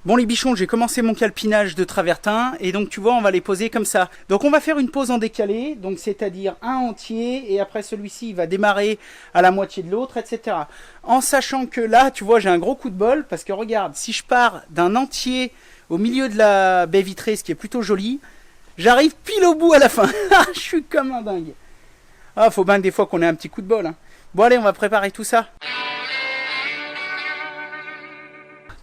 Bon les bichons, j'ai commencé mon calpinage de travertin et donc tu vois on va les poser comme ça. Donc on va faire une pose en décalé, donc c'est-à-dire un entier et après celui-ci il va démarrer à la moitié de l'autre, etc. En sachant que là tu vois j'ai un gros coup de bol parce que regarde, si je pars d'un entier au milieu de la baie vitrée, ce qui est plutôt joli, j'arrive pile au bout à la fin. Je suis comme un dingue. Ah faut bien que des fois qu'on ait un petit coup de bol. Hein. Bon allez on va préparer tout ça.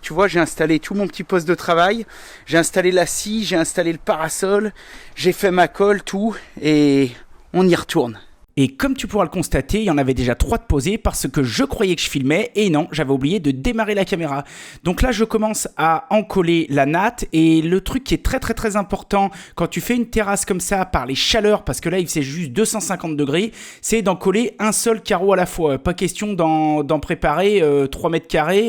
Tu vois, j'ai installé tout mon petit poste de travail, j'ai installé la scie, j'ai installé le parasol, j'ai fait ma colle, tout, et on y retourne. Et comme tu pourras le constater, il y en avait déjà 3 de posés parce que je croyais que je filmais et non, j'avais oublié de démarrer la caméra. Donc là, je commence à encoller la natte et le truc qui est très important quand tu fais une terrasse comme ça par les chaleurs, parce que là, il faisait juste 250 degrés, c'est d'encoller un seul carreau à la fois. Pas question d'en préparer 3 mètres carrés.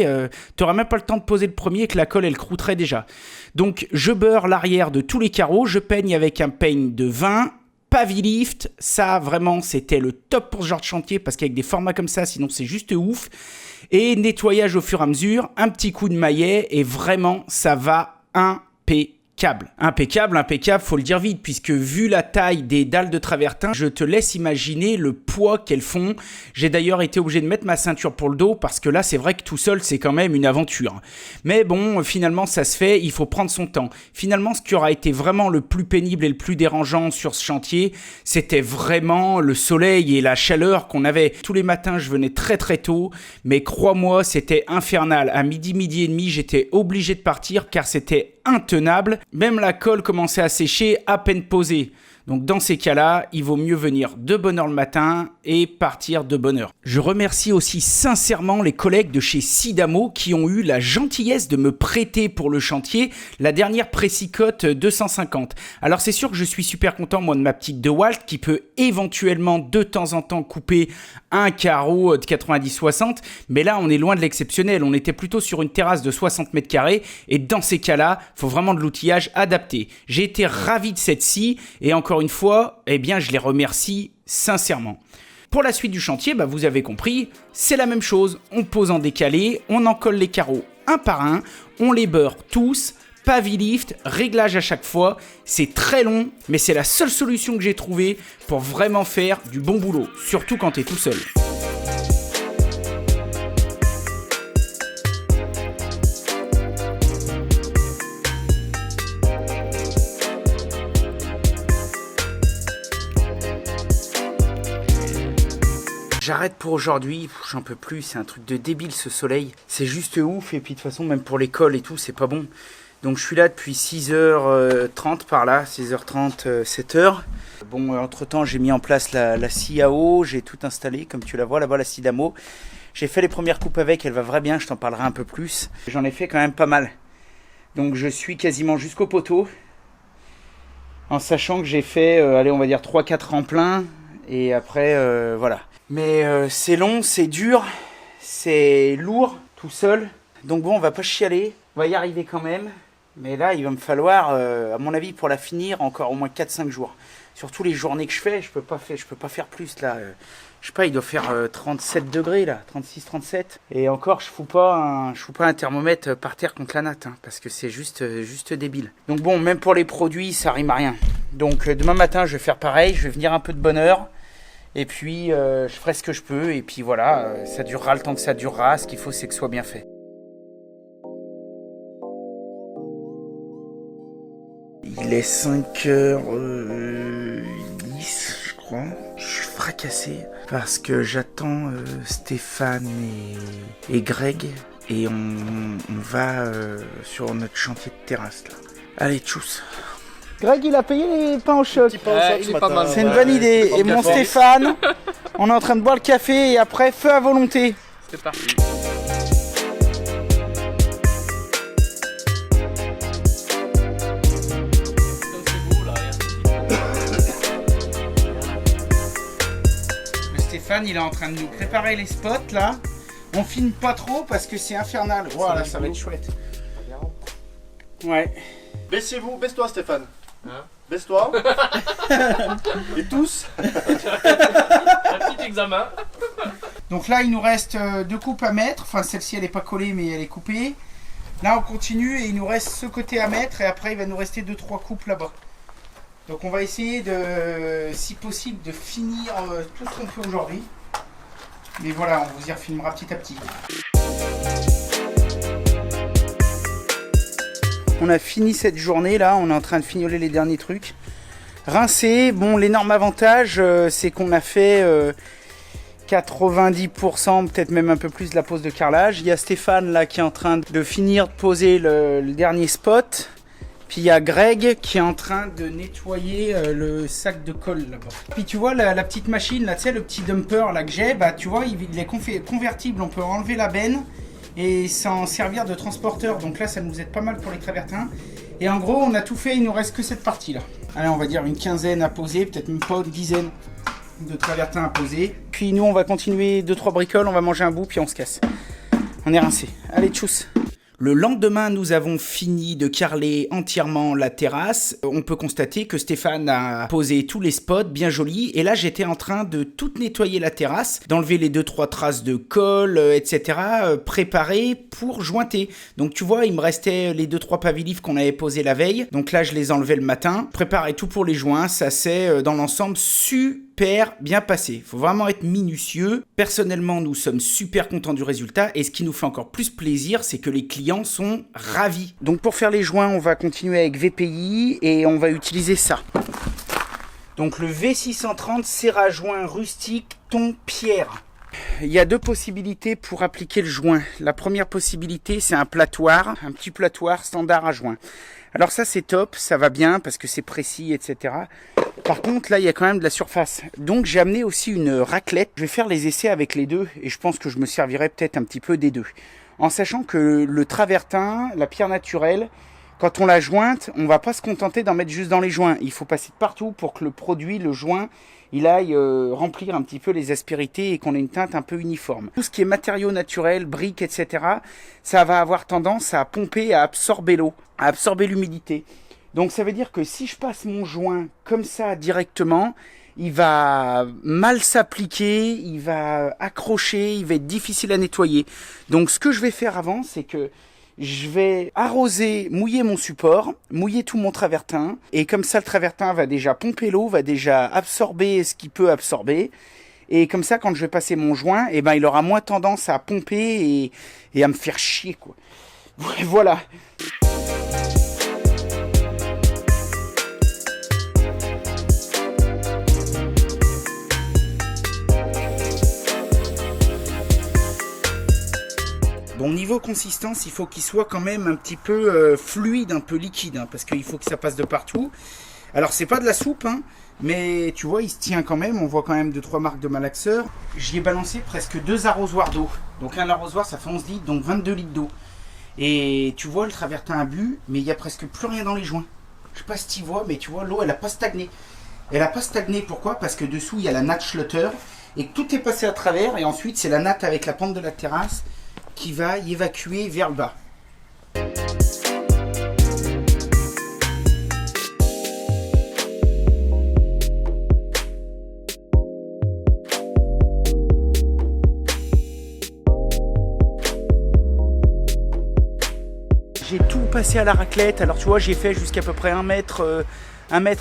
Tu n'auras même pas le temps de poser le premier que la colle, elle croûterait déjà. Donc, je beurre l'arrière de tous les carreaux, je peigne avec un peigne de 20. Pavilift, ça vraiment c'était le top pour ce genre de chantier parce qu'avec des formats comme ça sinon c'est juste ouf. Et nettoyage au fur et à mesure, un petit coup de maillet et vraiment ça va impeccable. Impeccable, faut le dire vite, puisque vu la taille des dalles de travertin, je te laisse imaginer le poids qu'elles font. J'ai d'ailleurs été obligé de mettre ma ceinture pour le dos, parce que là, c'est vrai que tout seul, c'est quand même une aventure. Mais bon, finalement, ça se fait, il faut prendre son temps. Finalement, ce qui aura été vraiment le plus pénible et le plus dérangeant sur ce chantier, c'était vraiment le soleil et la chaleur qu'on avait. Tous les matins, je venais très tôt, mais crois-moi, c'était infernal. À midi et demi, j'étais obligé de partir, car c'était intenable. Même la colle commençait à sécher à peine posée. Donc dans ces cas-là, il vaut mieux venir de bonne heure le matin et partir de bonne heure. Je remercie aussi sincèrement les collègues de chez Sidamo qui ont eu la gentillesse de me prêter pour le chantier la dernière Pressicote 250. Alors c'est sûr que je suis super content moi de ma petite DeWalt qui peut éventuellement de temps en temps couper un carreau de 90-60, mais là on est loin de l'exceptionnel, on était plutôt sur une terrasse de 60 mètres carrés et dans ces cas-là, il faut vraiment de l'outillage adapté. J'ai été ravi de cette scie et encore une fois, eh bien, je les remercie sincèrement. Pour la suite du chantier, vous avez compris, c'est la même chose. On pose en décalé, on encolle les carreaux un par un, on les beurre tous, Pavilift, réglage à chaque fois. C'est très long, mais c'est la seule solution que j'ai trouvée pour vraiment faire du bon boulot, surtout quand tu es tout seul. J'arrête pour aujourd'hui, j'en peux plus, c'est un truc de débile ce soleil, c'est juste ouf et puis de toute façon même pour l'école et tout c'est pas bon. Donc je suis là depuis 6h30 par là, 6h30, 7h. Bon entre temps j'ai mis en place la scie à eau, j'ai tout installé comme tu la vois là-bas la scie d'amo. J'ai fait les premières coupes avec, elle va vraiment bien, je t'en parlerai un peu plus. J'en ai fait quand même pas mal. Donc je suis quasiment jusqu'au poteau. En sachant que j'ai fait, allez on va dire 3-4 remplins et après voilà. Mais c'est long, c'est dur, c'est lourd, tout seul. Donc bon, on va pas chialer, on va y arriver quand même. Mais là, il va me falloir, à mon avis, pour la finir, encore au moins 4-5 jours. Surtout les journées que je fais, je peux pas faire plus là. Je sais pas, il doit faire 37 degrés là, 36-37. Et encore, je fous pas un thermomètre par terre contre la natte, hein, parce que c'est juste débile. Donc bon, même pour les produits, ça rime à rien. Donc demain matin, je vais faire pareil, je vais venir un peu de bonne heure. Et puis, je ferai ce que je peux. Et puis voilà, ça durera le temps que ça durera. Ce qu'il faut, c'est que ce soit bien fait. Il est 5h10, je crois. Je suis fracassé parce que j'attends Stéphane et Greg. Et on va sur notre chantier de terrasse, là. Allez, tchuss. Greg, il a payé les pains au choc. C'est une bonne idée. Et mon Stéphane, on est en train de boire le café et après, feu à volonté. C'est parti. Le Stéphane, il est en train de nous préparer les spots là. On filme pas trop parce que c'est infernal. Voilà, ça va être chouette. Ouais. Baissez-vous, baisse-toi Stéphane. Hein, baisse-toi. Et tous. Un petit examen. Donc là, il nous reste 2 coupes à mettre. Enfin, celle-ci, elle n'est pas collée, mais elle est coupée. Là, on continue et il nous reste ce côté à mettre et après, il va nous rester 2-3 coupes là-bas. Donc, on va essayer, si possible, de finir tout ce qu'on fait aujourd'hui. Mais voilà, on vous y refilmera petit à petit. On a fini cette journée là, on est en train de fignoler les derniers trucs. Rincer, bon, l'énorme avantage, c'est qu'on a fait 90%, peut-être même un peu plus de la pose de carrelage. Il y a Stéphane là qui est en train de finir de poser le dernier spot. Puis il y a Greg qui est en train de nettoyer le sac de colle là-bas. Puis tu vois la petite machine là, tu sais, le petit dumper là que j'ai, bah tu vois, il est convertible, on peut enlever la benne et s'en servir de transporteur. Donc là, ça nous aide pas mal pour les travertins. Et en gros, on a tout fait, il nous reste que cette partie là. Allez, on va dire une quinzaine à poser, peut-être même pas une dizaine de travertins à poser. Puis nous, on va continuer 2-3 bricoles, on va manger un bout, puis on se casse. On est rincé. Allez, tchuss. Le lendemain, nous avons fini de carreler entièrement la terrasse. On peut constater que Stéphane a posé tous les spots bien jolis. Et là, j'étais en train de tout nettoyer la terrasse, d'enlever les 2-3 traces de colle, etc. Préparer pour jointer. Donc tu vois, il me restait les 2-3 pavilifs qu'on avait posés la veille. Donc là, je les enlevais le matin. Préparer tout pour les joints. Ça s'est, dans l'ensemble, super bien passé. Il faut vraiment être minutieux. Personnellement, nous sommes super contents du résultat. Et ce qui nous fait encore plus plaisir, c'est que les clients sont ravis. Donc pour faire les joints, on va continuer avec VPI et on va utiliser ça. Donc le V630 serre à joint rustique ton pierre. Il y a 2 possibilités pour appliquer le joint. La première possibilité, c'est un platoir, un petit platoir standard à joint. Alors ça, c'est top, ça va bien parce que c'est précis, etc. Par contre, là, il y a quand même de la surface. Donc, j'ai amené aussi une raclette. Je vais faire les essais avec les deux et je pense que je me servirai peut-être un petit peu des deux. En sachant que le travertin, la pierre naturelle, quand on la jointe, on va pas se contenter d'en mettre juste dans les joints. Il faut passer de partout pour que le produit, le joint, il aille remplir un petit peu les aspérités et qu'on ait une teinte un peu uniforme. Tout ce qui est matériaux naturels, briques, etc., ça va avoir tendance à pomper, à absorber l'eau, à absorber l'humidité. Donc ça veut dire que si je passe mon joint comme ça directement, il va mal s'appliquer, il va accrocher, il va être difficile à nettoyer. Donc ce que je vais faire avant, c'est que je vais arroser, mouiller mon support, mouiller tout mon travertin. Et comme ça, le travertin va déjà pomper l'eau, va déjà absorber ce qu'il peut absorber. Et comme ça, quand je vais passer mon joint, eh ben, il aura moins tendance à pomper et à me faire chier, quoi. Voilà. Bon, niveau consistance, il faut qu'il soit quand même un petit peu fluide, un peu liquide, hein, parce qu'il faut que ça passe de partout. Alors, c'est pas de la soupe, hein, mais tu vois, il se tient quand même. On voit quand même 2-3 marques de malaxeur. J'y ai balancé presque 2 arrosoirs d'eau. Donc, un arrosoir, ça fait 11 litres, donc 22 litres d'eau. Et tu vois, le travertin a bu, mais il n'y a presque plus rien dans les joints. Je sais pas si tu vois, mais tu vois, l'eau, elle n'a pas stagné. Elle n'a pas stagné, pourquoi? Parce que dessous, il y a la natte Schlutter, et tout est passé à travers, et ensuite, c'est la natte avec la pente de la terrasse qui va y évacuer vers le bas. J'ai tout passé à la raclette. Alors tu vois, j'ai fait jusqu'à peu près 1 mètre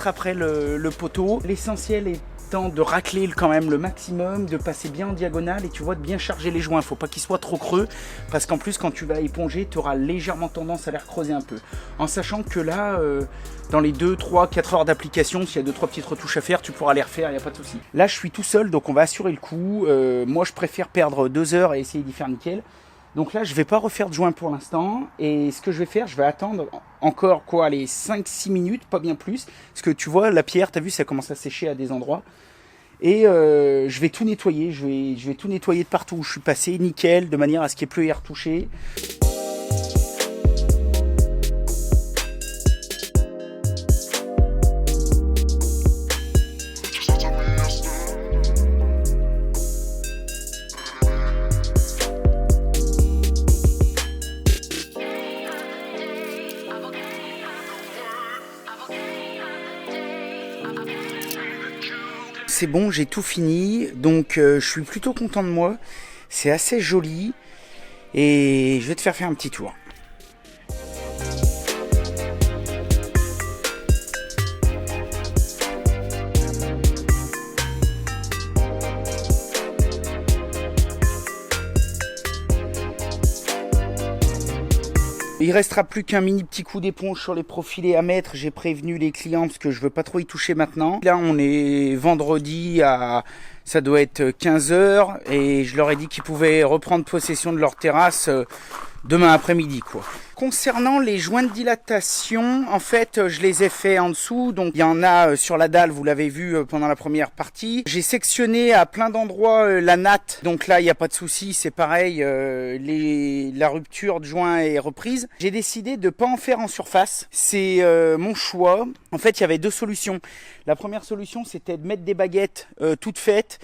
après le poteau. L'essentiel est de racler quand même le maximum, de passer bien en diagonale et tu vois de bien charger les joints. Faut pas qu'ils soient trop creux parce qu'en plus quand tu vas éponger, tu auras légèrement tendance à les recreuser un peu. En sachant que là, dans les 2, 3, 4 heures d'application, s'il y a 2-3 petites retouches à faire, tu pourras les refaire, il n'y a pas de souci. Là, je suis tout seul, donc on va assurer le coup. Moi, je préfère perdre 2 heures et essayer d'y faire nickel. Donc là, je vais pas refaire de joint pour l'instant. Et ce que je vais faire, je vais attendre encore quoi, les 5-6 minutes, pas bien plus. Parce que tu vois, la pierre, tu as vu, ça commence à sécher à des endroits. Et je vais tout nettoyer. Je vais tout nettoyer de partout où je suis passé, nickel, de manière à ce qu'il n'y ait plus à y retoucher. C'est bon, j'ai tout fini, donc je suis plutôt content de moi. C'est assez joli et je vais te faire un petit tour. Il restera plus qu'un mini petit coup d'éponge sur les profilés à mettre. J'ai prévenu les clients parce que je veux pas trop y toucher maintenant. Là, on est vendredi ça doit être 15h et je leur ai dit qu'ils pouvaient reprendre possession de leur terrasse demain après-midi, quoi. Concernant les joints de dilatation, en fait, je les ai fait en dessous. Donc, il y en a sur la dalle, vous l'avez vu pendant la première partie. J'ai sectionné à plein d'endroits la natte. Donc là, il n'y a pas de souci, c'est pareil. La rupture de joint est reprise. J'ai décidé de pas en faire en surface. C'est mon choix. En fait, il y avait deux solutions. La première solution, c'était de mettre des baguettes toutes faites.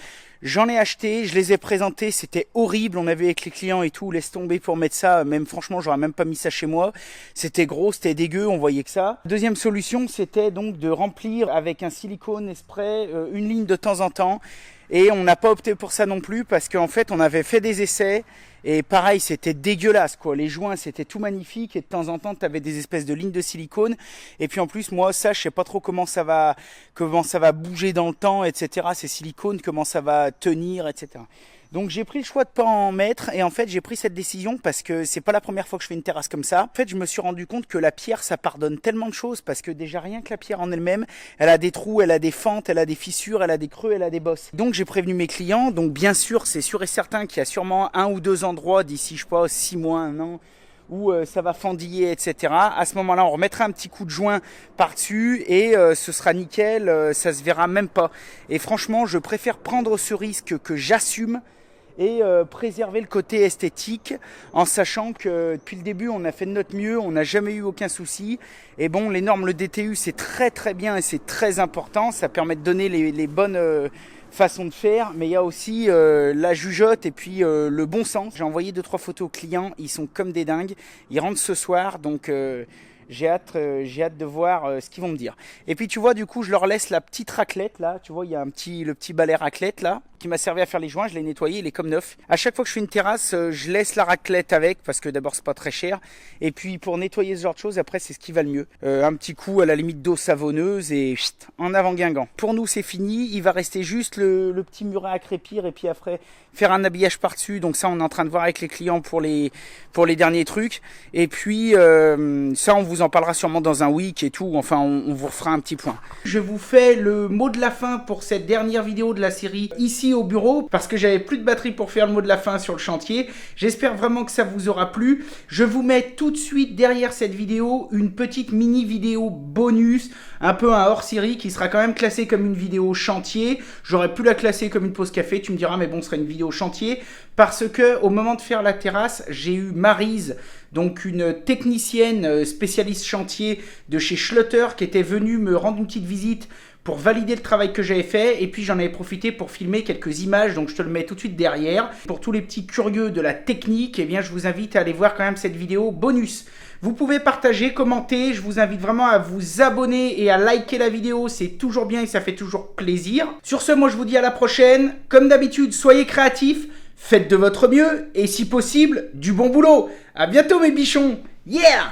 J'en ai acheté, je les ai présentées, c'était horrible, on avait avec les clients et tout, laisse tomber pour mettre ça, même franchement j'aurais même pas mis ça chez moi, c'était gros, c'était dégueu, on voyait que ça. Deuxième solution, c'était donc de remplir avec un silicone spray une ligne de temps en temps, et on n'a pas opté pour ça non plus parce qu'en fait on avait fait des essais, et pareil c'était dégueulasse quoi, les joints c'était tout magnifique et de temps en temps tu avais des espèces de lignes de silicone, et puis en plus moi ça je sais pas trop comment ça va bouger dans le temps, etc. Ces silicones, comment ça va tenir, etc. Donc j'ai pris le choix de pas en mettre, et en fait j'ai pris cette décision parce que c'est pas la première fois que je fais une terrasse comme ça. En fait je me suis rendu compte que la pierre ça pardonne tellement de choses, parce que déjà rien que la pierre en elle-même, elle a des trous, elle a des fentes, elle a des fissures, elle a des creux, elle a des bosses. Donc j'ai prévenu mes clients, donc bien sûr c'est sûr et certain qu'il y a sûrement un ou deux endroits d'ici je sais pas 6 mois, 1 an, où ça va fendiller, etc. À ce moment-là, on remettra un petit coup de joint par-dessus et ce sera nickel, ça se verra même pas. Et franchement, je préfère prendre ce risque que j'assume et préserver le côté esthétique, en sachant que depuis le début on a fait de notre mieux, on n'a jamais eu aucun souci. Et bon, les normes, le DTU c'est très très bien et c'est très important, ça permet de donner les bonnes façons de faire, mais il y a aussi la jugeote et puis le bon sens. J'ai envoyé 2-3 photos aux clients, ils sont comme des dingues, ils rentrent ce soir, donc j'ai hâte de voir ce qu'ils vont me dire. Et puis tu vois, du coup je leur laisse la petite raclette là, tu vois il y a le petit balai raclette là qui m'a servi à faire les joints, je l'ai nettoyé, il est comme neuf. À chaque fois que je fais une terrasse, je laisse la raclette avec, parce que d'abord c'est pas très cher, et puis pour nettoyer ce genre de choses, après c'est ce qui va le mieux. Un petit coup à la limite d'eau savonneuse et chut, en avant Guingamp. Pour nous c'est fini, il va rester juste le petit muret à crépir, et puis après faire un habillage par-dessus, donc ça on est en train de voir avec les clients pour les derniers trucs, et puis ça on vous en parlera sûrement dans un week et tout, enfin on vous refera un petit point. Je vous fais le mot de la fin pour cette dernière vidéo de la série ici au bureau, parce que j'avais plus de batterie pour faire le mot de la fin sur le chantier. J'espère vraiment que ça vous aura plu. Je vous mets tout de suite derrière cette vidéo une petite mini vidéo bonus, un peu un hors-série qui sera quand même classée comme une vidéo chantier. J'aurais pu la classer comme une pause café, tu me diras mais bon ce serait une vidéo chantier, parce que au moment de faire la terrasse, j'ai eu Maryse, donc une technicienne spécialiste chantier de chez Schlutter, qui était venue me rendre une petite visite pour valider le travail que j'avais fait, et puis j'en avais profité pour filmer quelques images, donc je te le mets tout de suite derrière. Pour tous les petits curieux de la technique, eh bien je vous invite à aller voir quand même cette vidéo bonus. Vous pouvez partager, commenter, je vous invite vraiment à vous abonner et à liker la vidéo, c'est toujours bien et ça fait toujours plaisir. Sur ce, moi je vous dis à la prochaine. Comme d'habitude, soyez créatifs, faites de votre mieux, et si possible, du bon boulot. À bientôt mes bichons, yeah!